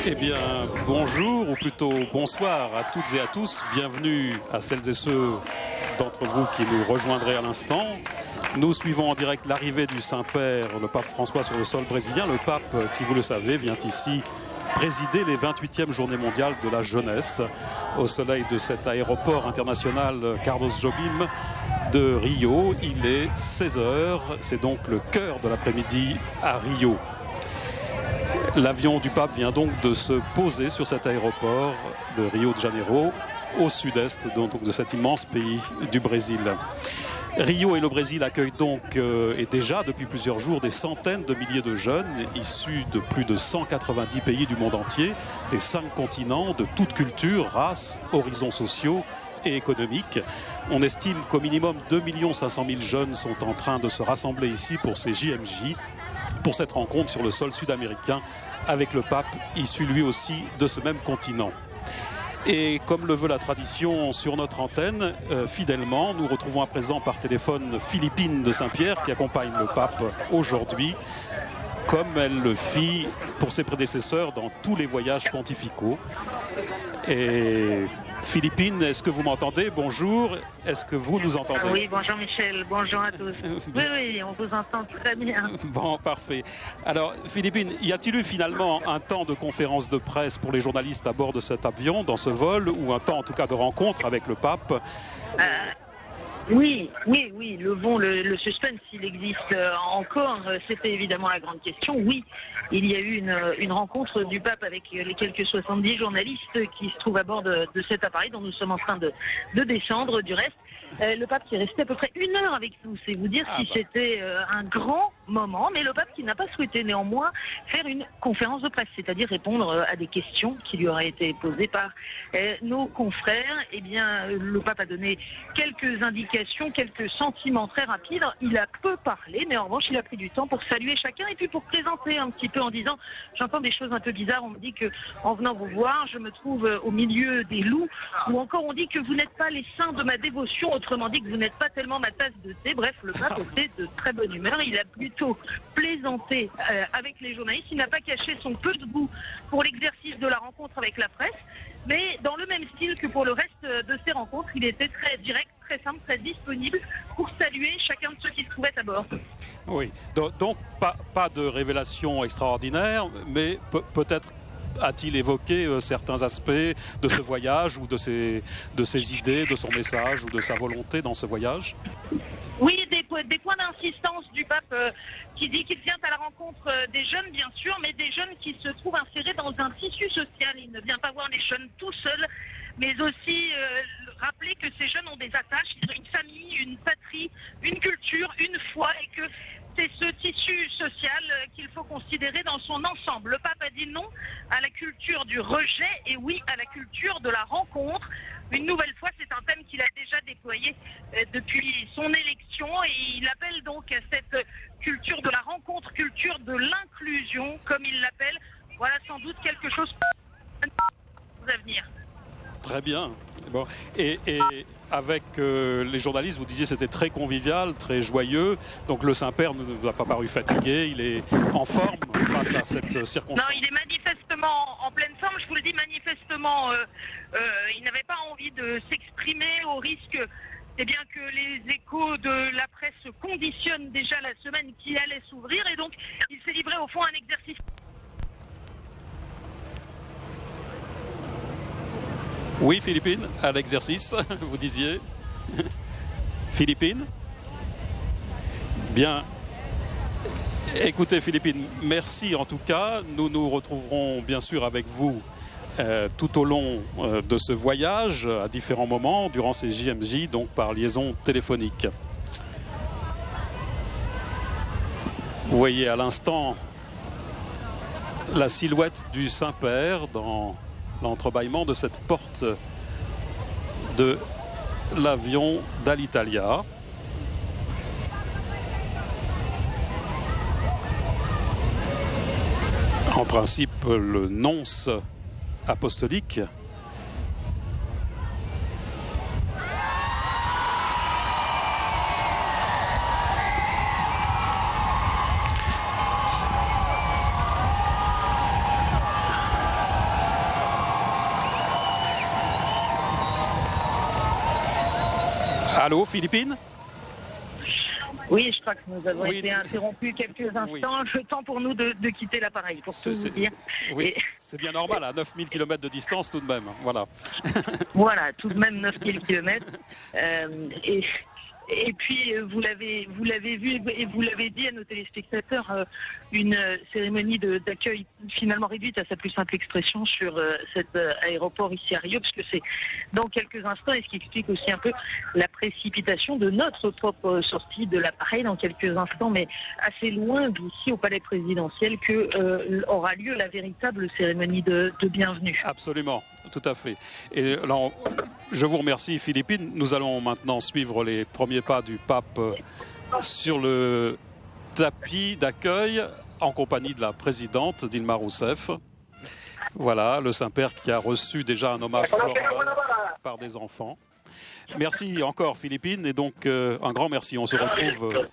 Eh bien, bonjour ou plutôt bonsoir à toutes et à tous. Bienvenue à celles et ceux d'entre vous qui nous rejoindraient à l'instant. Nous suivons en direct l'arrivée du Saint-Père, le pape François, sur le sol brésilien. Le pape, qui vous le savez, vient ici présider les 28e Journées mondiales de la jeunesse au soleil de cet aéroport international Carlos Jobim de Rio. Il est 16h, c'est donc le cœur de l'après-midi à Rio. L'avion du pape vient donc de se poser sur cet aéroport de Rio de Janeiro, au sud-est de cet immense pays du Brésil. Rio et le Brésil accueillent donc, et déjà depuis plusieurs jours, des centaines de milliers de jeunes issus de plus de 190 pays du monde entier, des 5 continents, de toutes cultures, races, horizons sociaux et économiques. On estime qu'au minimum 2 500 000 jeunes sont en train de se rassembler ici pour ces JMJ, pour cette rencontre sur le sol sud-américain avec le pape, issu lui aussi de ce même continent. Et comme le veut la tradition sur notre antenne, fidèlement, nous retrouvons à présent par téléphone Philippine de Saint-Pierre qui accompagne le pape aujourd'hui, comme elle le fit pour ses prédécesseurs dans tous les voyages pontificaux. Et Philippine, est-ce que vous m'entendez? Bonjour, est-ce que vous nous entendez? Oui, bonjour Michel, bonjour à tous. Oui, on vous entend très bien. Bon, parfait. Alors, Philippine, y a-t-il eu finalement un temps de conférence de presse pour les journalistes à bord de cet avion, dans ce vol, ou un temps en tout cas de rencontre avec le pape? Oui, le suspense, il existe encore, c'était évidemment la grande question. Oui, il y a eu une rencontre du pape avec les quelques 70 journalistes qui se trouvent à bord de cet appareil dont nous sommes en train de descendre. Du reste, le pape qui est resté à peu près 1 heure avec nous, c'est vous dire si c'était un grand moment, mais le pape qui n'a pas souhaité néanmoins faire une conférence de presse, c'est-à-dire répondre à des questions qui lui auraient été posées par nos confrères. Eh bien, le pape a donné quelques indications, quelques sentiments très rapides. Il a peu parlé, mais en revanche, il a pris du temps pour saluer chacun et puis pour présenter un petit peu en disant « J'entends des choses un peu bizarres, on me dit que en venant vous voir, je me trouve au milieu des loups, ou encore on dit que vous n'êtes pas les saints de ma dévotion, autrement dit que vous n'êtes pas tellement ma tasse de thé. » Bref, le pape était de très bonne humeur. Il a plutôt plaisanté avec les journalistes. Il n'a pas caché son peu de goût pour l'exercice de la rencontre avec la presse, mais dans le même style que pour le reste de ces rencontres, il était très direct, très simple, très disponible pour saluer chacun de ceux qui se trouvaient à bord. Oui, donc pas de révélation extraordinaire, mais peut-être a-t-il évoqué certains aspects de ce voyage ou de ses idées, de son message ou de sa volonté dans ce voyage? Oui, des points d'insistance du pape qui dit qu'il vient à la rencontre des jeunes, bien sûr, mais des jeunes qui se trouvent insérés dans un tissu social. Il ne vient pas voir les jeunes tout seuls, mais aussi rappeler que ces jeunes ont des attaches, ils ont une famille, une patrie, une culture, une foi, et que c'est ce tissu social qu'il faut considérer dans son ensemble. Le pape a dit non à la culture du rejet et oui à la culture de la rencontre. Une nouvelle fois, c'est un thème qu'il a déjà déployé depuis son élection, et il appelle donc à cette culture de la rencontre, culture de l'inclusion, comme il l'appelle. Voilà sans doute quelque chose à venir. Très bien. Bon. Et avec les journalistes, vous disiez c'était très convivial, très joyeux. Donc le Saint-Père ne vous a pas paru fatigué, il est en forme face à cette circonstance. Non, il est manifestement en pleine forme. Je vous le dis manifestement, il n'avait pas envie de s'exprimer au risque que les échos de la presse conditionnent déjà la semaine qui allait s'ouvrir. Et donc, il s'est livré au fond à un exercice. Oui, Philippine, à l'exercice, vous disiez. Philippine? Bien. Écoutez, Philippine, merci en tout cas. Nous nous retrouverons bien sûr avec vous tout au long de ce voyage, à différents moments, durant ces JMJ, donc par liaison téléphonique. Vous voyez à l'instant la silhouette du Saint-Père dans l'entrebâillement de cette porte de l'avion d'Alitalia. En principe, le nonce apostolique Allô, Philippine? Oui, je crois que nous avons Oui. été interrompus quelques instants. Oui. Le temps pour nous de quitter l'appareil, pour tout vous dire. Oui, Et c'est bien normal, à 9000 km de distance tout de même. Voilà. voilà, tout de même 9000 km. Et puis, vous l'avez vu et vous l'avez dit à nos téléspectateurs, une cérémonie d'accueil finalement réduite à sa plus simple expression sur cet aéroport ici à Rio, parce que c'est dans quelques instants, et ce qui explique aussi un peu la précipitation de notre propre sortie de l'appareil dans quelques instants, mais assez loin d'ici au palais présidentiel que aura lieu la véritable cérémonie de bienvenue. Absolument, tout à fait. Et alors, je vous remercie, Philippine. Nous allons maintenant suivre les premiers pas du pape sur le tapis d'accueil en compagnie de la présidente Dilma Rousseff. Voilà, le Saint-Père qui a reçu déjà un hommage floral par des enfants. Merci encore, Philippine, et donc un grand merci. On se retrouve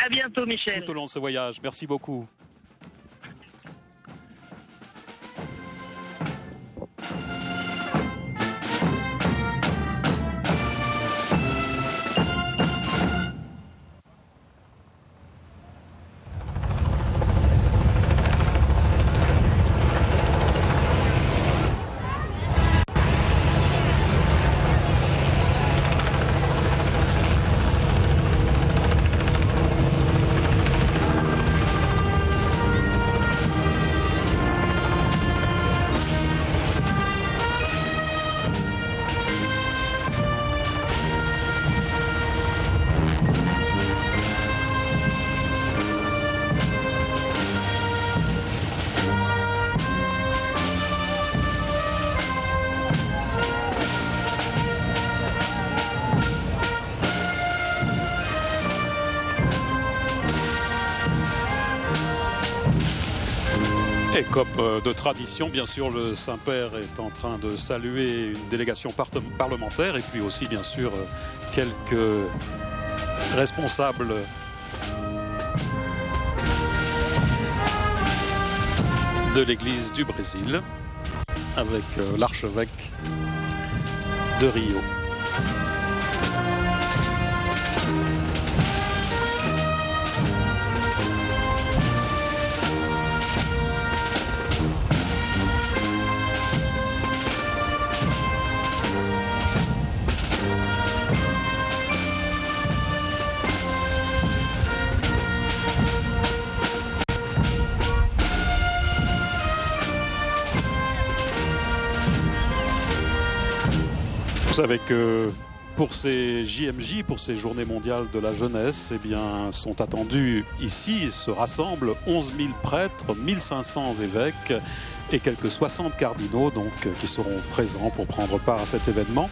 À bientôt, Michel. tout au long de ce voyage. Merci beaucoup. Et comme de tradition, bien sûr, le Saint-Père est en train de saluer une délégation parlementaire et puis aussi, bien sûr, quelques responsables de l'Église du Brésil avec l'archevêque de Rio. Vous savez que pour ces JMJ, pour ces Journées mondiales de la jeunesse, eh bien, sont attendus ici, se rassemblent 11 000 prêtres, 1500 évêques et quelques 60 cardinaux donc, qui seront présents pour prendre part à cet événement.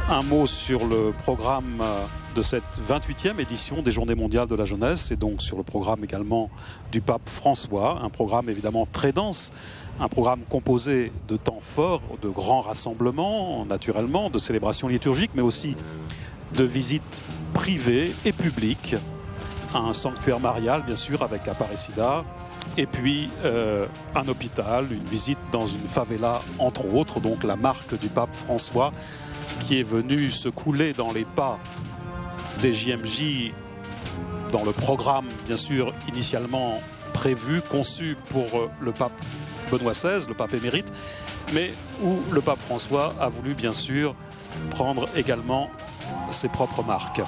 Un mot sur le programme de cette 28e édition des Journées mondiales de la jeunesse et donc sur le programme également du pape François, un programme évidemment très dense, un programme composé de temps forts, de grands rassemblements naturellement, de célébrations liturgiques mais aussi de visites privées et publiques, un sanctuaire marial bien sûr avec Aparecida et puis un hôpital, une visite dans une favela entre autres, donc la marque du pape François qui est venu se couler dans les pas des JMJ dans le programme, bien sûr, initialement prévu, conçu pour le pape Benoît XVI, le pape émérite, mais où le pape François a voulu, bien sûr, prendre également ses propres marques.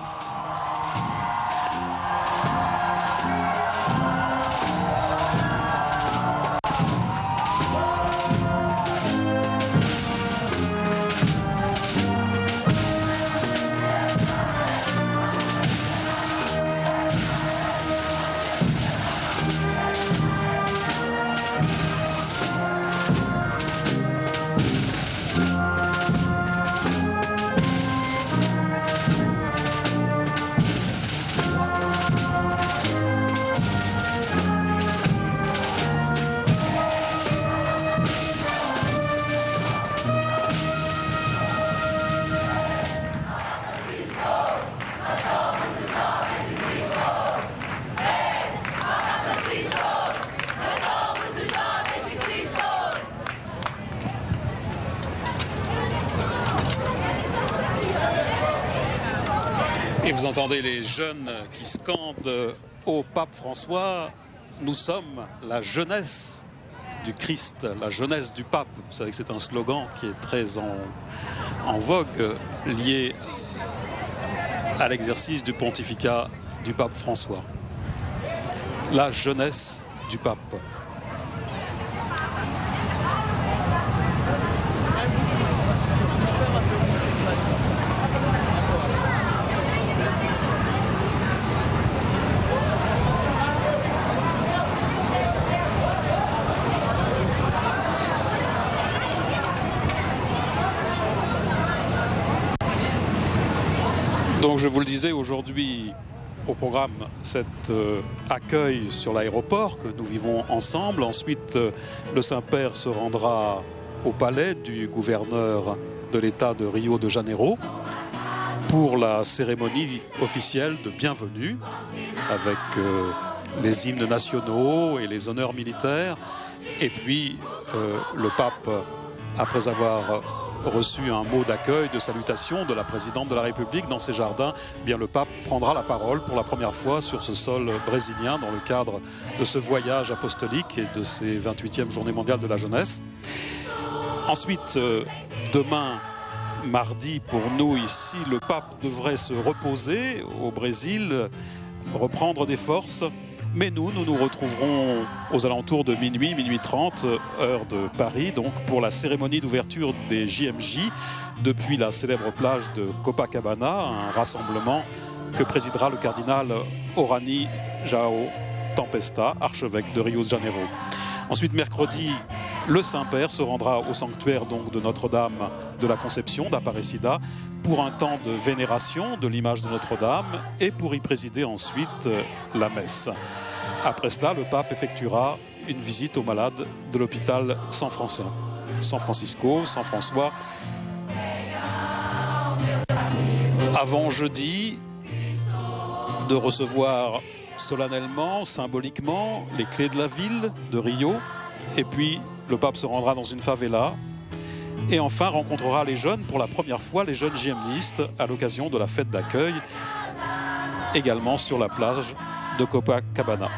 Et vous entendez les jeunes qui scandent au pape François, nous sommes la jeunesse du Christ, la jeunesse du pape. Vous savez que c'est un slogan qui est très en vogue, lié à l'exercice du pontificat du pape François. La jeunesse du pape. Donc je vous le disais, aujourd'hui au programme cet accueil sur l'aéroport que nous vivons ensemble. Ensuite, le Saint-Père se rendra au palais du gouverneur de l'État de Rio de Janeiro pour la cérémonie officielle de bienvenue avec les hymnes nationaux et les honneurs militaires. Et puis le pape, après avoir reçu un mot d'accueil, de salutation de la présidente de la République dans ses jardins, eh bien le pape prendra la parole pour la première fois sur ce sol brésilien dans le cadre de ce voyage apostolique et de ces 28e Journées mondiales de la jeunesse. Ensuite, demain, mardi, pour nous ici, le pape devrait se reposer au Brésil, reprendre des forces. Mais nous nous retrouverons aux alentours de minuit, minuit 30, heure de Paris, donc pour la cérémonie d'ouverture des JMJ depuis la célèbre plage de Copacabana, un rassemblement que présidera le cardinal Orani João Tempesta, archevêque de Rio de Janeiro. Ensuite, mercredi, le Saint-Père se rendra au sanctuaire donc de Notre-Dame de la Conception d'Aparecida pour un temps de vénération de l'image de Notre-Dame et pour y présider ensuite la messe. Après cela, le pape effectuera une visite aux malades de l'hôpital San Francisco, San François, avant jeudi de recevoir solennellement, symboliquement, les clés de la ville de Rio. Et puis, le pape se rendra dans une favela et enfin rencontrera les jeunes pour la première fois, les jeunes JMDistes, à l'occasion de la fête d'accueil, également sur la plage de Copacabana.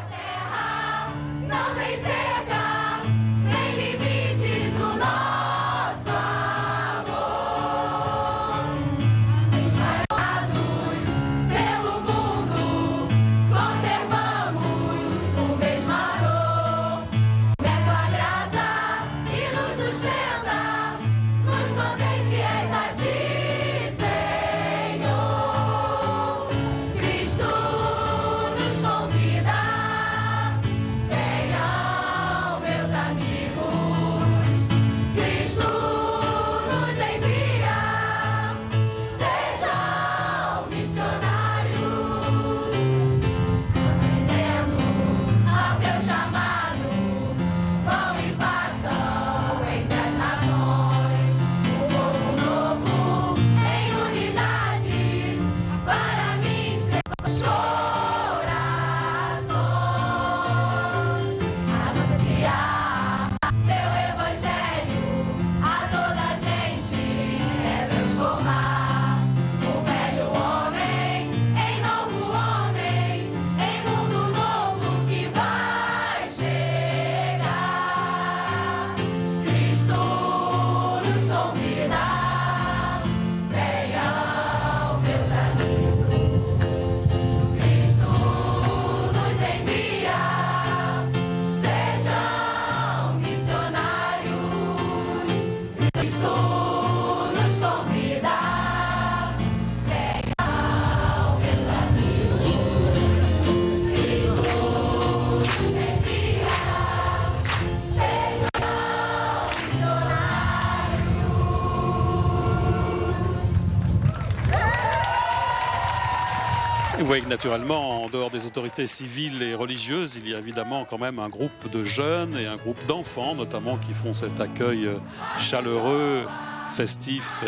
Vous voyez que naturellement, en dehors des autorités civiles et religieuses, il y a évidemment quand même un groupe de jeunes et un groupe d'enfants, notamment, qui font cet accueil chaleureux, festif,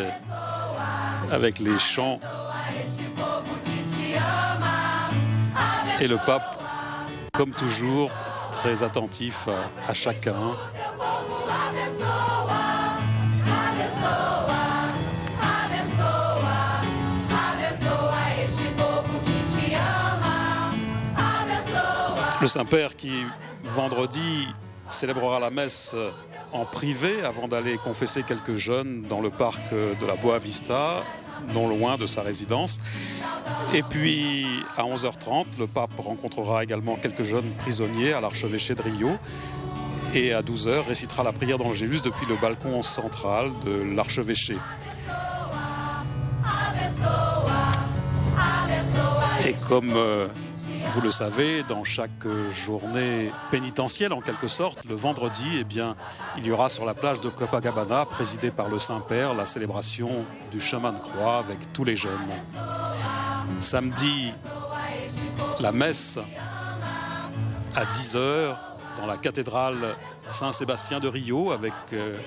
avec les chants. Et le pape, comme toujours, très attentif à chacun. Abençoa este povo. Le Saint-Père qui, vendredi, célébrera la messe en privé avant d'aller confesser quelques jeunes dans le parc de la Boa Vista, non loin de sa résidence. Et puis, à 11h30, le pape rencontrera également quelques jeunes prisonniers à l'archevêché de Rio. Et à 12h, récitera la prière d'Angélus depuis le balcon central de l'archevêché. Et comme vous le savez, dans chaque journée pénitentielle, en quelque sorte, le vendredi, eh bien, il y aura sur la plage de Copacabana, présidée par le Saint-Père, la célébration du chemin de croix avec tous les jeunes. Samedi, la messe à 10h dans la cathédrale Saint-Sébastien de Rio avec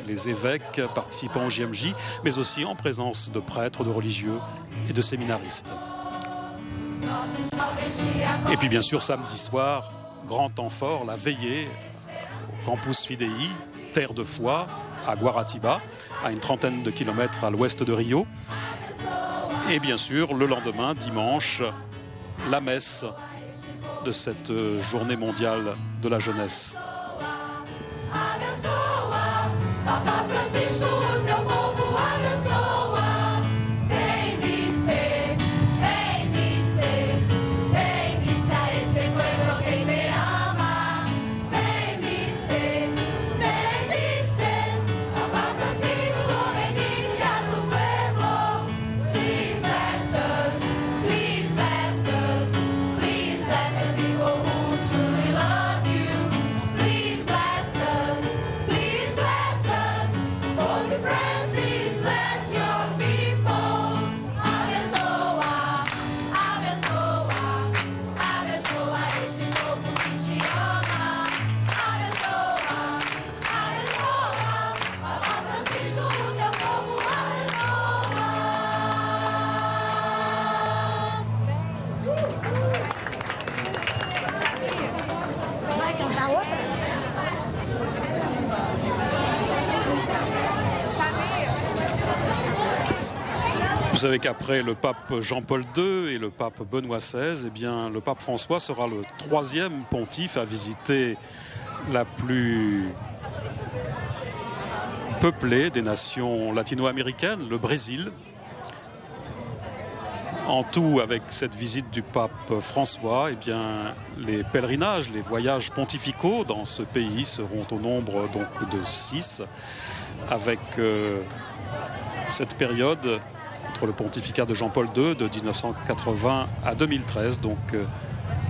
les évêques participant au JMJ, mais aussi en présence de prêtres, de religieux et de séminaristes. Et puis bien sûr, samedi soir, grand temps fort, la veillée au Campus Fidei, terre de foi, à Guaratiba, à une trentaine de kilomètres à l'ouest de Rio. Et bien sûr, le lendemain, dimanche, la messe de cette journée mondiale de la jeunesse. Vous savez qu'après le pape Jean-Paul II et le pape Benoît XVI, eh bien, le pape François sera le troisième pontife à visiter la plus peuplée des nations latino-américaines, le Brésil. En tout, avec cette visite du pape François, eh bien, les pèlerinages, les voyages pontificaux dans ce pays seront au nombre donc, de 6, avec cette période entre le pontificat de Jean-Paul II de 1980 à 2013, donc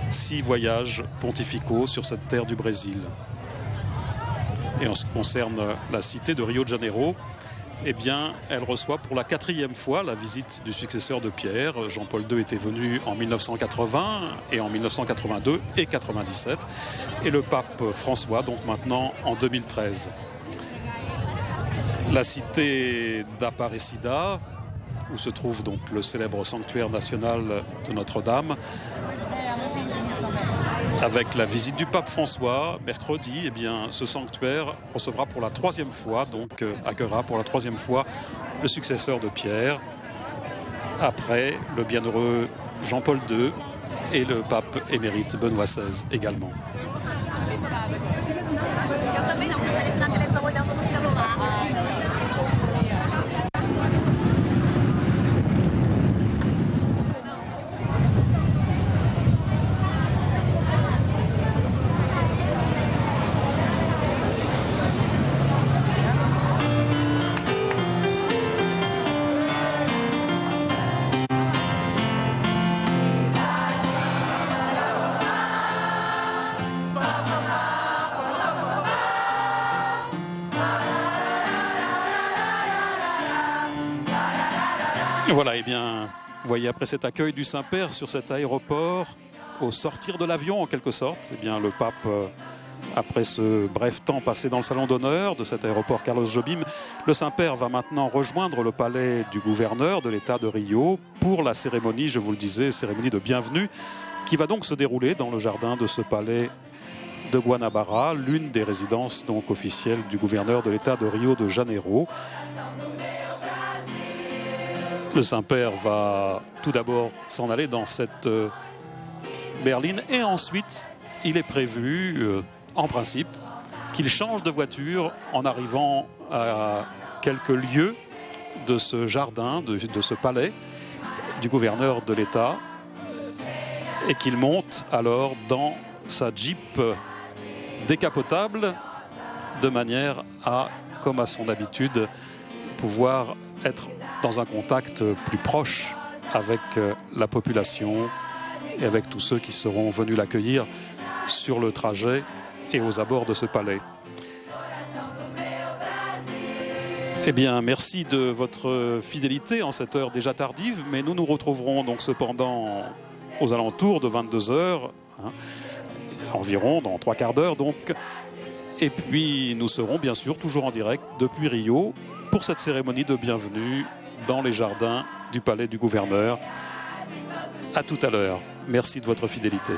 6 voyages pontificaux sur cette terre du Brésil. Et en ce qui concerne la cité de Rio de Janeiro, eh bien, elle reçoit pour la 4e fois la visite du successeur de Pierre. Jean-Paul II était venu en 1980 et en 1982 et 97, et le pape François, donc maintenant en 2013. La cité d'Aparecida, où se trouve donc le célèbre sanctuaire national de Notre-Dame, avec la visite du pape François mercredi, eh bien, ce sanctuaire recevra pour la 3e fois, donc accueillera pour la 3e fois le successeur de Pierre, après le bienheureux Jean-Paul II et le pape émérite Benoît XVI également. Voilà, et bien, vous voyez, après cet accueil du Saint-Père sur cet aéroport, au sortir de l'avion en quelque sorte, eh bien, le pape, après ce bref temps passé dans le salon d'honneur de cet aéroport Carlos Jobim, le Saint-Père va maintenant rejoindre le palais du gouverneur de l'État de Rio pour la cérémonie, je vous le disais, cérémonie de bienvenue, qui va donc se dérouler dans le jardin de ce palais de Guanabara, l'une des résidences donc officielles du gouverneur de l'État de Rio de Janeiro. Le Saint-Père va tout d'abord s'en aller dans cette berline et ensuite il est prévu, en principe, qu'il change de voiture en arrivant à quelques lieues de ce jardin, de ce palais du gouverneur de l'État, et qu'il monte alors dans sa Jeep décapotable de manière à, comme à son habitude, pouvoir être dans un contact plus proche avec la population et avec tous ceux qui seront venus l'accueillir sur le trajet et aux abords de ce palais. Eh bien, merci de votre fidélité en cette heure déjà tardive, mais nous nous retrouverons donc cependant aux alentours de 22 h, environ dans 3 quarts d'heure donc. Et puis nous serons bien sûr toujours en direct depuis Rio pour cette cérémonie de bienvenue dans les jardins du palais du gouverneur. À tout à l'heure. Merci de votre fidélité.